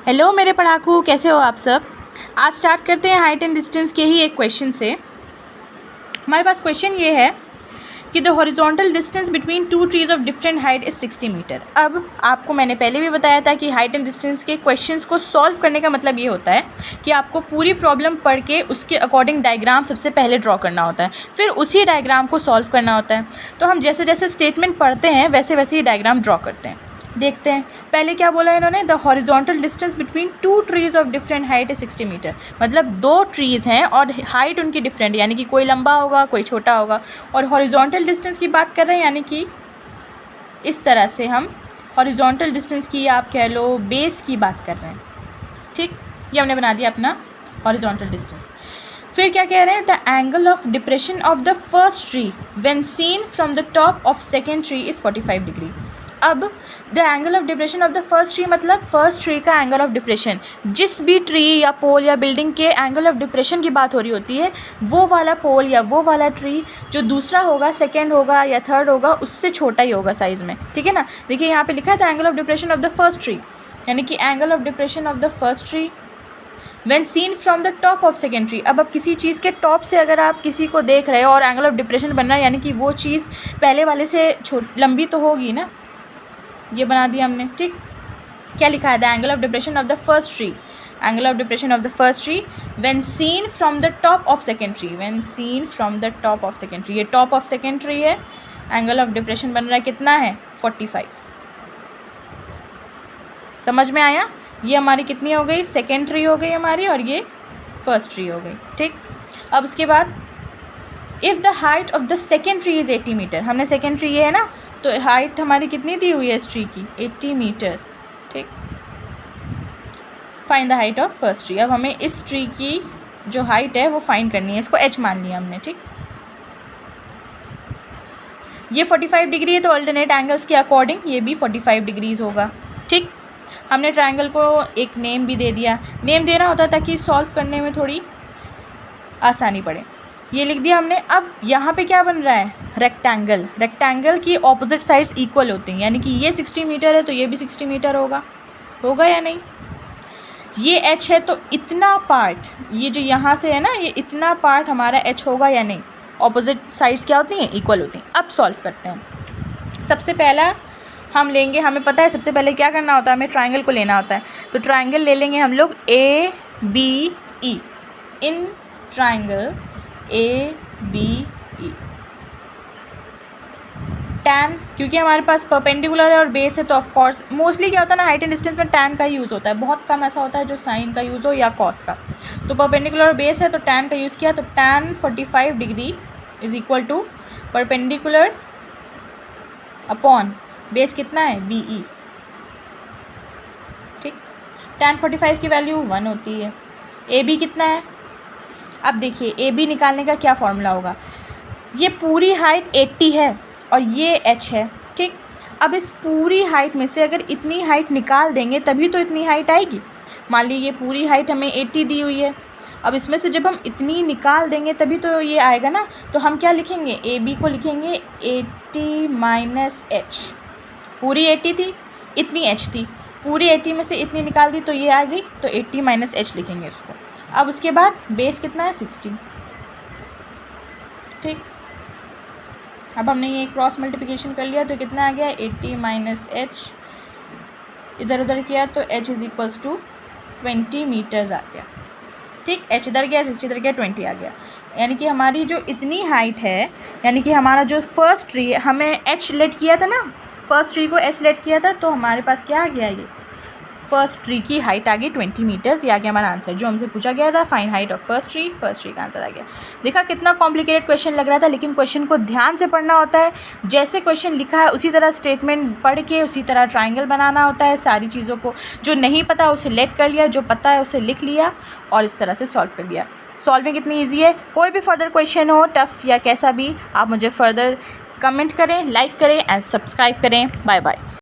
Hello मेरे पढ़ाकू, कैसे हो आप सब। आज स्टार्ट करते हैं हाइट एंड डिस्टेंस के ही एक क्वेश्चन से। हमारे पास क्वेश्चन ये है कि the horizontal distance between two trees of different height is 60 metre. अब आपको मैंने पहले भी बताया था कि हाइट एंड डिस्टेंस के क्वेश्चंस को सॉल्व करने का मतलब ये होता है कि आपको पूरी प्रॉब्लम पढ़ के उसके अकॉर्डिंग डायग्राम सबसे पहले ड्रॉ करना होता है, फिर उसी डायग्राम को सॉल्व करना होता है। तो हम जैसे जैसे स्टेटमेंट पढ़ते हैं वैसे वैसे ही डायग्राम ड्रॉ करते हैं। देखते हैं पहले क्या बोला इन्होंने, the horizontal distance between two trees of different height है 60 मीटर। मतलब दो ट्रीज़ हैं और हाइट उनकी डिफरेंट, यानी कि कोई लंबा होगा कोई छोटा होगा। और हॉरिजॉन्टल डिस्टेंस की बात कर रहे हैं, यानी कि इस तरह से हम हॉरिजॉन्टल डिस्टेंस की, आप कह लो बेस की बात कर रहे हैं। ठीक, ये हमने बना दिया अपना हॉरिजॉन्टल डिस्टेंस। फिर क्या कह रहे हैं, the angle of depression of the first tree when seen from the top of second tree is 45 degree. अब the angle of depression of the first tree मतलब फर्स्ट ट्री का एंगल ऑफ डिप्रेशन, जिस भी tree या पोल या building के angle of depression की बात हो रही होती है, वो वाला पोल या वो वाला ट्री जो दूसरा होगा, सेकेंड होगा या थर्ड होगा, उससे छोटा ही होगा साइज़ में। ठीक है ना। देखिए यहाँ पे लिखा है the angle of depression of the first tree, यानी कि angle of depression of the first tree when seen from the top of second tree. अब किसी चीज़ के टॉप से अगर आप किसी को देख रहे हो और एंगल ऑफ डिप्रेशन बन रहा है, यानी कि वो चीज़ पहले वाले से लंबी तो होगी ना। ये बना दिया हमने। ठीक, क्या लिखा है, the angle of depression of the first tree, angle of depression of the first tree when seen from the top of second tree, when seen from the top of second tree. ये top of second tree है, angle of depression बन रहा है कितना है, 45। समझ में आया। ये हमारी कितनी हो गई, सेकेंड ट्री हो गई हमारी, और ये फर्स्ट ट्री हो गई। ठीक, अब उसके बाद if the height of the second tree is 80 metre, हमने सेकेंड ट्री ये है ना, तो हाइट हमारी कितनी दी हुई है इस ट्री की, 80 मीटर्स। ठीक, find the height of first tree. अब हमें इस ट्री की जो हाइट है वो फाइंड करनी है, इसको h मान लिया हमने। ठीक, ये 45 डिग्री है, तो अल्टरनेट एंगल्स के अकॉर्डिंग ये भी 45 डिग्रीज होगा। ठीक, हमने ट्रायंगल को एक नेम भी दे दिया। नेम देना होता है ताकि सॉल्व करने में थोड़ी आसानी पड़े। ये लिख दिया हमने। अब यहाँ पे क्या बन रहा है, रेक्टेंगल। रेक्टेंगल की ऑपोजिट साइड्स इक्वल होती हैं, यानी कि ये 60 मीटर है तो ये भी 60 मीटर होगा या नहीं। ये h है तो इतना पार्ट, ये जो यहाँ से है ना, ये इतना पार्ट हमारा h होगा या नहीं। ऑपोजिट साइड्स क्या होती हैं, इक्वल होती हैं। अब सॉल्व करते हैं। सबसे पहला हम लेंगे, हमें पता है सबसे पहले क्या करना होता है, हमें ट्रायंगल को लेना होता है। तो ट्रायंगल ले लेंगे हम लोग ABE। In triangle ABE tan, क्योंकि हमारे पास परपेंडिकुलर है और बेस है, तो ऑफ कोर्स मोस्टली क्या होता है ना, हाइट एंड डिस्टेंस में टैन का यूज़ होता है। बहुत कम ऐसा होता है जो साइन का यूज़ हो या कॉस का। तो परपेंडिकुलर और बेस है तो टैन का यूज़ किया, तो tan 45 degree is equal to perpendicular upon base कितना है, BE। ठीक, टैन 45 की वैल्यू 1 होती है। AB कितना है, अब देखिए AB निकालने का क्या फॉर्मूला होगा। ये पूरी हाइट 80 है और ये h है। ठीक, अब इस पूरी हाइट में से अगर इतनी हाइट निकाल देंगे तभी तो इतनी हाइट आएगी। मान लीजिए ये पूरी हाइट हमें 80 दी हुई है, अब इसमें से जब हम इतनी निकाल देंगे तभी तो ये आएगा ना। तो हम क्या लिखेंगे, AB को लिखेंगे 80 माइनस h। पूरी 80 थी, इतनी h थी, पूरी 80 में से इतनी निकाल दी तो ये आ गई, तो 80 माइनस h लिखेंगे इसको। अब उसके बाद बेस कितना है, 60। ठीक, अब हमने ये क्रॉस मल्टीप्लिकेशन कर लिया तो कितना आ गया, 80 माइनस h, इधर उधर किया तो h is equals to 20 metres आ गया। ठीक, h इधर गया, 60 इधर गया, 20 आ गया। यानी कि हमारी जो इतनी हाइट है, यानी कि हमारा जो फर्स्ट ट्री है, हमें h लेट किया था ना, फर्स्ट ट्री को h लेट किया था, तो हमारे पास क्या आ गया, ये फर्स्ट ट्री की हाइट आ गई 20 मीटर्स। ये आ गया हमारा आंसर जो हमसे पूछा गया था, fine height of first tree का आंसर आ गया। देखा कितना कॉम्प्लिकेटेड क्वेश्चन लग रहा था, लेकिन क्वेश्चन को ध्यान से पढ़ना होता है। जैसे क्वेश्चन लिखा है उसी तरह स्टेटमेंट पढ़ के उसी तरह ट्रायंगल बनाना होता है। सारी चीज़ों को जो नहीं पता उसे लेट कर लिया, जो पता है उसे लिख लिया और इस तरह से सॉल्व कर दिया। सॉल्विंग इतनी ईजी है। कोई भी फर्दर क्वेश्चन हो, टफ़ या कैसा भी, आप मुझे फर्दर कमेंट करें, लाइक करें एंड सब्सक्राइब करें। Bye bye.